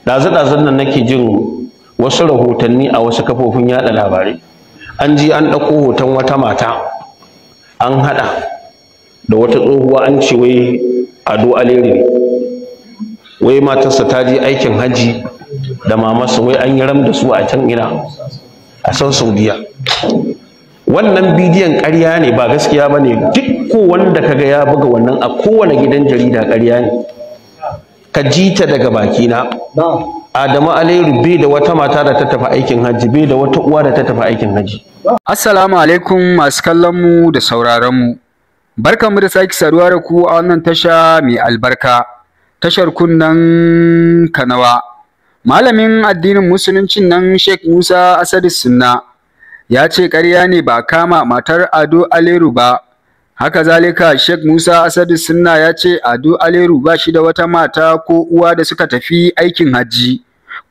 ɗazu-ɗazun nan nake jin wasu rahotanni a wasu kafofin yaɗa labarai, an ji an ɗauko hoton wata mata an haɗa da wata tsohuwa an ce wai Ado Aleri, wai matarsa ta je aikin hajji da mamarsa, wai an yi ram da su a can ina a san Saudiya. Wannan bidiyon ƙarya ne, ba gaskiya ba ne. Duk ko wanda kaga ya buga wannan a kowane gidan jarida ƙarya ne. Ka ji ta daga bakina. Adamu Aleri bai da wata mata da ta tafi aikin hajji, bai da wata uwa da ta tafi aikin hajji. Assalamu alaikum masu kallon mu da sauraron mu. Barkanmu da sake saduwa da ku a wannan tasha mai albarka, tashar kunnen Kanawa. Malamin addinin musuluncin nan Sheikh Musa Asadu Sunna ya ce ƙarya ne ba kama matar Ado Aleru ba. Haka zalika Sheikh Musa Asadu Sunna ya ce Ado Aleru ba shi da wata mata ko uwa da suka tafi aikin hajji,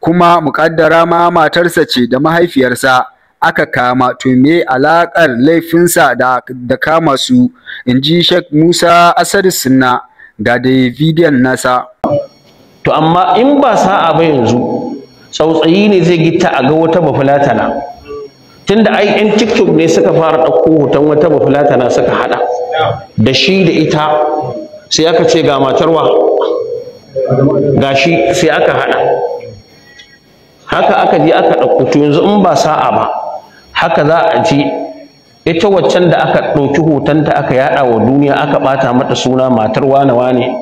kuma muƙaddara ma matarsa ce da mahaifiyarsa aka kama, to me alaƙar laifinsa da kama su? In ji Sheikh Musa Asadu Sunna, ga da bidiyon nasa. To amma in ba sa'a ba yanzu tsautsayi ne zai gitta a ga wata bafulatana, tunda ai yan TikTok ne suka fara ɗauko hoton wata bafulatana suka haɗa da shi da ita, sai aka ce ga matarwa ga shi, sai aka haɗa, haka aka je aka ɗauko. To yanzu in ba sa'a ba haka za a ji ita waccan da aka ɗauki hotonta aka yaɗa wa duniya, aka ɓata mata suna matar wane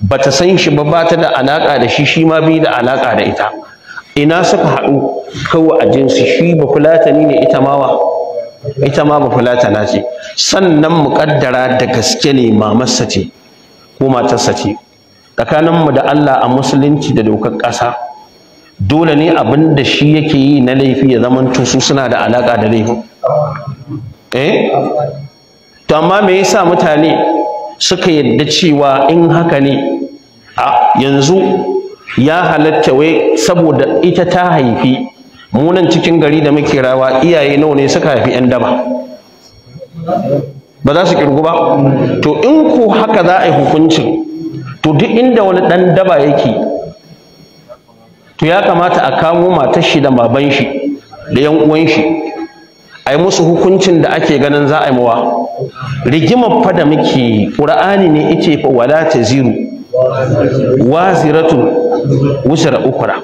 bata san shi ba, bata da alaƙa da shi, shi ma bai da alaƙa da ita. Ina suka haɗu? Kawai a jinsi, shi bafulatani ne, ita ma bafulatana ce. Sannan muƙaddara da gaske ne mamarsa ce ko matarsa ce, tsakaninmu da Allah a musulunci da dokar ƙasa dole ne abin da shi yake yi na laifi ya zamanto su suna da alaƙa da laifin? To amma me yasa mutane suka yadda cewa in haka ne a yanzu ya halatta, wai saboda ita ta haifi munan cikin gari da muke rawa, iyaye nawa ne suka haifi 'yan daba? Ba za su kirgu ba. To in ko haka za a yi hukuncin, to duk inda wani ɗan daba yake, to ya kamata a kamo matar shi da baban shi da 'yan uwan shi, a yi musu hukuncin da ake ganin za a yi mawa. Rigimar fa da muke, ƙur'ani ne ice fa wala taziru waziratun wuzra ukra.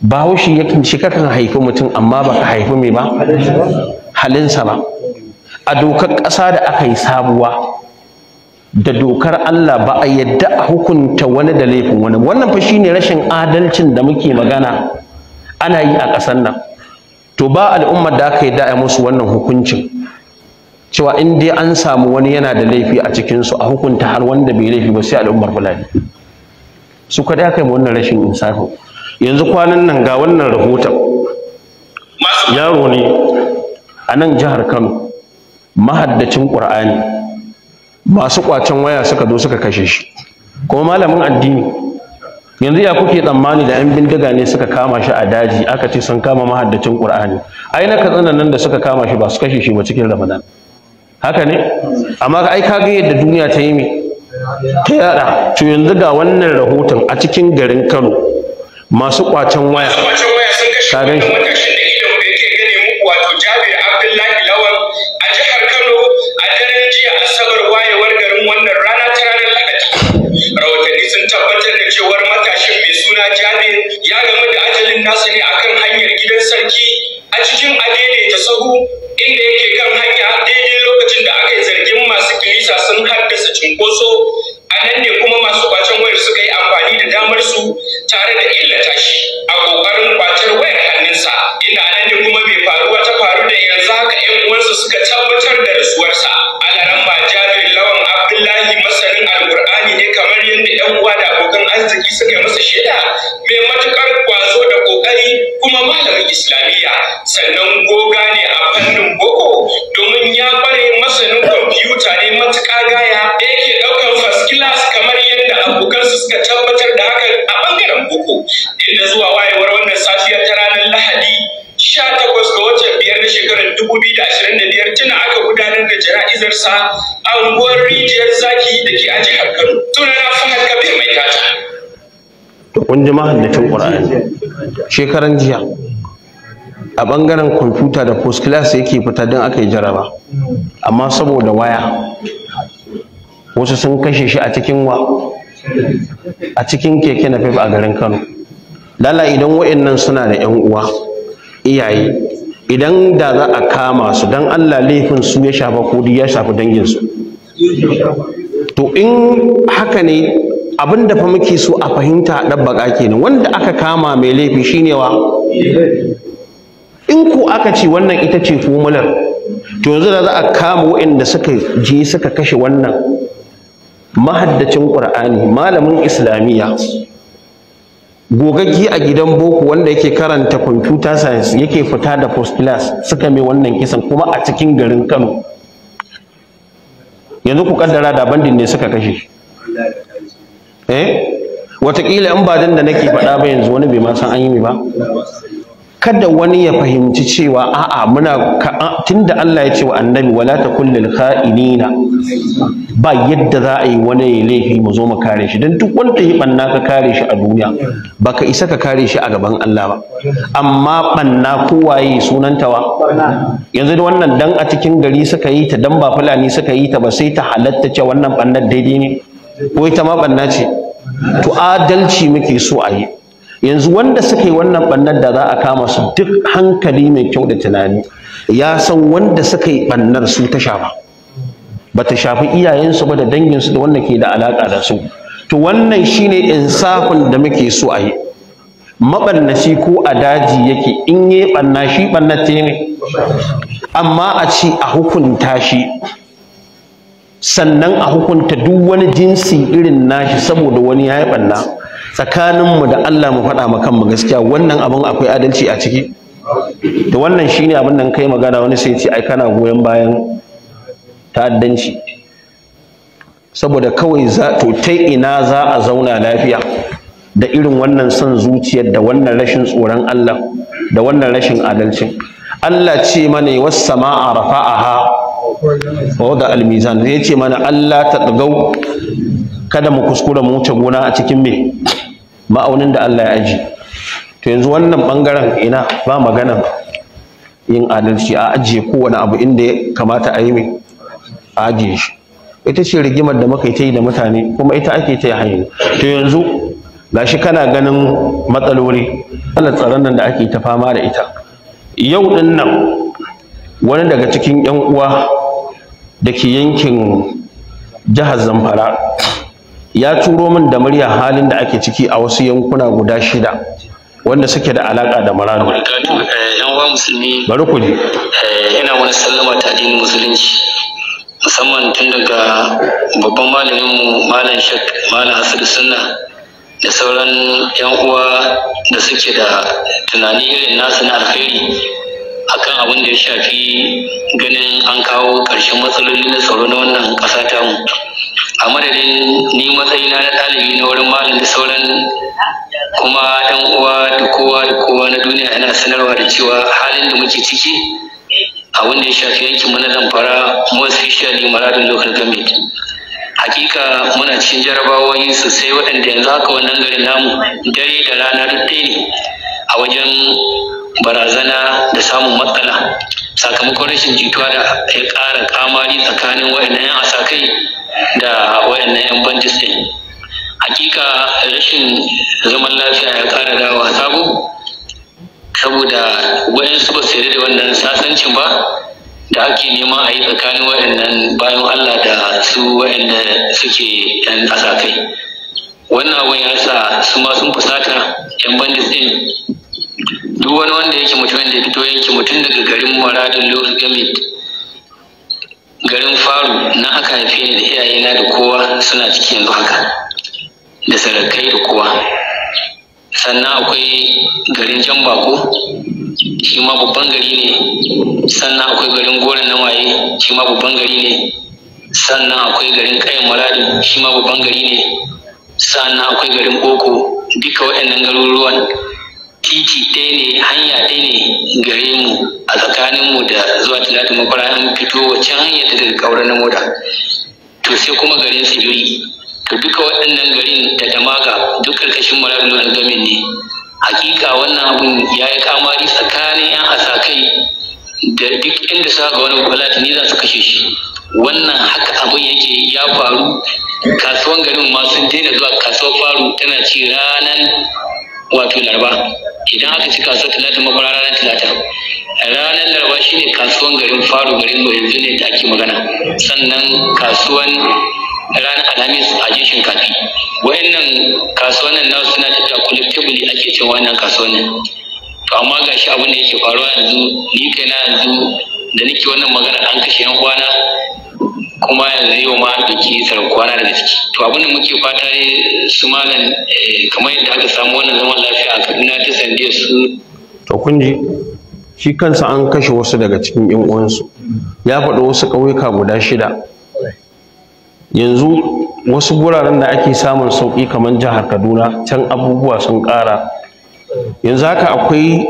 Bahaushe yakin shi kakan haifi mutum amma baka haifi mai ba halinsa ba. A dokar ƙasa da aka yi sabuwa da dokar Allah ba a yadda a hukunta wani da laifin wani. Wannan fa shine rashin adalcin da muke magana ana yi a ƙasar nan. To ba al'ummar da aka yi da'a musu wannan hukuncin cewa in dai an samu wani yana da laifi a cikinsu a hukunta har wanda bai laifi ba, sai al'ummar Fulani su kaɗai aka yi wannan rashin insafi. Yanzu kwanan nan ga wannan rahoton, yaro ne a nan jihar Kano, mahaddacin Ƙur'ani, masu ƙwacen waya suka zo suka kashe shi, kuma malamin addini. Yanzu ya kuke tsammani da 'yan bindiga ne suka kama shi a daji aka ce sun kama mahaddacin Ƙur'ani? Ai na Katsina nan da suka kama shi ba su kashe shi ba cikin Ramadan, haka ne? Amma ai ka ga yadda duniya ta yi me ta yada. To yanzu ga wannan rahoton a cikin garin Kano, masu ƙwacen waya ka gan shi. nasa ne akan hanyar gidan sarki a cikin adaidaita sahu inda yake kan hanya daidai lokacin da aka yi zargin masu kilisa sun haddasa cunkoso. A nan ne kuma masu kwacen wayar suka yi amfani da damar su tare da illata shi a kokarin kwacar wayar hannunsa, inda a nan ne kuma mai faruwa ta faru da yanzu haka 'yan uwansa suka tabbatar da rasuwarsa. Alaramma Jabir Lawan Abdullahi masanin Alƙur'ani ne kamar yadda 'yan uwa da abokan arziki suka yi masa shaida, mai matukar kwazo da kokari kuma malamin Islamiyya, sannan goga ne a fannin boko domin ya kware masanin kwamfuta ne matuƙa gaya da yake ɗaukar first class kamar yadda abokansu suka tabbatar da hakan a ɓangaren boko, inda zuwa wayewar wannan safiyar ta ranar Lahadi 18 ga watan 5 na shekarar 2025 tuna aka gudanar da jana'izarsa a unguwar Rijiyar Zaki da ke a jihar Kano. Sunana Fahad Kabir Mai Kata. To kun ji mahaddacin ƙur'ani shekaran jiya a ɓangaren kwamfuta da post class yake fita don aka yi jaraba, amma saboda waya wasu sun kashe shi a cikin keke na a garin Kano. Lala idan wa'annan suna da 'yan uwa iyaye, idan da za a kama su dan Allah laifin su ya shafa kudi ya shafi danginsu. To in haka ne abinda fa muke so a fahimta a ɗabbaƙa kenan, wanda aka kama mai laifi shine wa. In ko aka ce wannan ita ce formular, to yanzu da za a kama waɗanda suka je suka kashe wannan mahaddacin Qur'ani, malamin Islamiyya, gogaggi a gidan boko wanda yake karanta computer science yake fita da post class, suka mai wannan kisan kuma a cikin garin Kano. Yanzu ku kaddara da bandin ne suka kashe wataƙila in ba dan da nake faɗa ba yanzu wani bai ma san an yi ba. Kada wani ya fahimci cewa a'a tunda Allah ya ce wa annabi wala takul lil kha'inina, ba yadda za a yi wani ya laifi mu zo mu kare shi, dan duk wanda ya banna ka kare shi a duniya baka isa ka kare shi a gaban Allah ba. Amma banna kowaye sunantawa yanzu da wannan dan a cikin gari suka yi ta, dan ba Fulani suka yi ta ba sai ta halatta ce wannan bannar daidai ne ko ita ma banna ce? To adalci muke so a yi. Yanzu wanda suka yi wannan ɓannar da za a kama su, duk hankali mai kyau da tunani ya san wanda suka yi ɓannar su ta shafa, ba ta shafi iyayensu ba da danginsu da wanda ke da alaƙa da su. To wannan shine insafin da muke so a yi. Maɓannaci ko a daji yake in yi ɓanna shi ɓannate ne, amma a ci a hukunta shi, sannan a hukunta duk wani jinsi irin nashi saboda wani ya yi ɓanna. Tsakaninmu da Allah mu faɗa ma kanmu gaskiya, wannan abin akwai adalci a ciki? To wannan shine abin nan kai magana wani sai ce ai kana goyon bayan ta'addanci, saboda kawai to ta ina za a zauna lafiya da irin wannan son zuciyar da wannan rashin tsoron Allah da wannan rashin adalcin. Allah ce mana was sama'a rafa'aha wa wada al-mizan, zai ce mana Allah ta dagau, kada mu kuskura mu wuce gona a cikin ma'aunin da Allah ya aji. To yanzu wannan bangaren ina ba magana yin adalci, a ajiye kowane abu inda ya kamata a yi a ajiye shi. Ita ce rigimar da muka yi ta yi da mutane, kuma ita ake ta yi hanyar. To yanzu gashi kana ganin matsaloli, Allah tsaron nan da ake ta fama da ita. Yau din nan wani daga cikin 'yan uwa da ke yankin jihar Zamfara ya turo min da murya halin da ake ciki a wasu yankuna guda 6 wanda suke da alaka da maradu. Yan uwa musulmi, bari ku ji. Ina wani sallama ta addinin musulunci, musamman tun daga babban malamin mu Malam Shek Malam Asad Sunna da sauran yan uwa da suke da tunani irin nasu na alkhairi akan abin da ya shafi ganin an kawo ƙarshen matsaloli na tsaro na wannan ƙasa tamu. A madadin ni matsayina na ɗalibi na wurin malam da sauran kuma yan uwa da kowa na duniya, yana sanarwa da cewa halin da muke ciki a wanda ya shafi yankin mu na Zamfara, more especially Maradun local government, hakika muna cikin jarabawoyi sosai waɗanda yanzu haka wannan garin namu dare da rana duk ɗaya ne a wajen barazana da samun matsala sakamakon rashin jituwa da ya ƙara kamari tsakanin waɗannan 'yan asakai da waɗannan 'yan bandits ɗin. Hakika rashin zaman lafiya ya ƙara dawowa sabo, saboda waɗansu ba su yarda da wannan sasancin ba da ake neman a yi tsakanin waɗannan bayan Allah da su waɗanda suke 'yan asakai. Wannan abin ya sa su ma sun fusata 'yan bandits ɗin. Duk wani wanda yake mutumin da fito yanki mutum daga garin Maradun Local Government, garin Faru na aka haife ni da iyayena da kowa suna ciki yanzu haka, da sarakai da kowa. Sannan akwai garin Jan Bako, shi ma babban gari ne. Sannan akwai garin Goron na Maye, shi ma babban gari ne. Sannan akwai garin Kayan Maradun, shi ma babban gari ne. Sannan akwai garin Boko, duka waɗannan garuruwan titi ɗaya ne, hanya ɗaya ne gare mu a tsakaninmu da zuwa Talatu Makwara, an fito wacce hanyar ta daga Kaura na Moda. To sai kuma garin Tsibiri, to duka waɗannan garin da Damaga duk karkashin Maradu Local Government ne. Hakika wannan abun ya yi kamari tsakanin 'yan asakai da duk inda suka ga wani balatani za su kashe shi. Wannan haka abin yake ya faru. Kasuwan garin ma sun daina zuwa kasuwar faru tana ci ranar wato Laraba. Idan aka ci kasuwar Talata mafara ranar Talata, ranar Laraba shine kasuwan garin faru, garin yanzu ne da ake magana. Sannan kasuwan ranar Alhamis a je Shinkafi. Wayannan kasuwannin nasu suna tafiya collectively ake cin wannan kasuwannin. To amma gashi abin da yake faruwa yanzu, ni kaina yanzu da nake wannan magana an kashe 'yan uwana, kuma yanzu yau ma duki kwana daga ciki. To abin da muke fata ne su malam kamar yadda aka samu wannan zaman lafiya a Kaduna ta sanadiyar su. To kun ji shi kansa an kashe wasu daga cikin 'yan uwansu, ya faɗi wasu ƙauyuka guda 6. Yanzu wasu guraren da ake samun sauƙi kamar jihar Kaduna can abubuwa sun ƙara. Yanzu haka akwai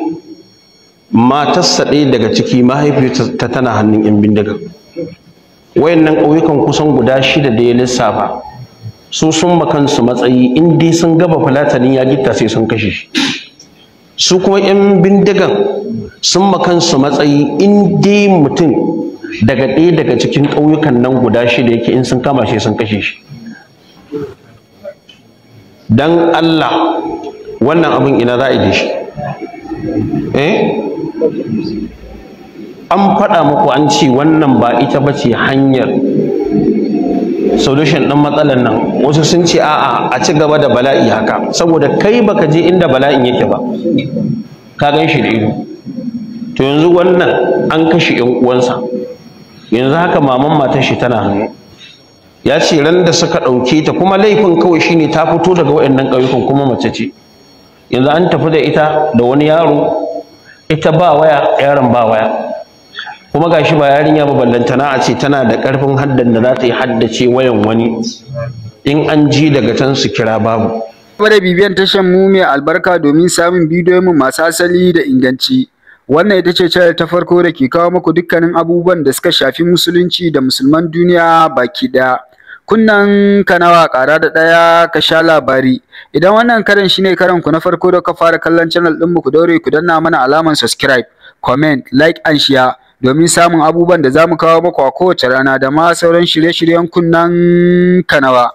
matarsa ɗaya daga ciki mahaifiyarta tana hannun 'yan bindiga. Wayannan ƙauyukan kusan guda 6 da ya lissafa su sun makansu matsayi in dai sun gaba fulatanin ya gitta sai sun kashe shi. Su kuma 'yan bindigan sun makansu matsayi in dai mutum daga ɗaya daga cikin ƙauyukan nan guda 6 yake in sun kama shi sun kashe shi. Dan Allah wannan abin ina za a yi shi? An faɗa muku an ce wannan ba ita ba ce hanyar solution ɗin matsalar nan. Wasu sun ce a'a a ci gaba da bala'i haka, saboda kai baka je inda bala'in yake ba, ka gan shi da ido. To yanzu wannan an kashe 'yan uwansa, yanzu haka maman matar shi tana hannu. Ya ce ran da suka ɗauke ta, kuma laifin kawai shine ta fito daga waɗannan ƙauyukan kuma mace ce. Yanzu an tafi da ita da wani yaro, ita ba waya, yaron ba waya, kuma gashi ba yarinya ba, ballantana a ce tana da ƙarfin haddan da za ta yi haddace wayan wani in an ji daga can su kira babu. Kuma da bibiyan tashar mu mai albarka domin samun bidiyon mu masu asali da inganci. Wannan ita ce channel ta farko da ke kawo muku dukkanin abubuwan da suka shafi musulunci da musulman duniya baki ɗaya. Kunnan kanawa ƙara da ɗaya ka sha labari. Idan wannan karan shine karan ku na farko da ka fara kallon channel ɗin mu, ku daure ku danna mana alamar subscribe, comment, like and share domin samun abubuwan da zamu kawo muku a kowace rana da ma sauran shirye-shiryen kunnan kanawa.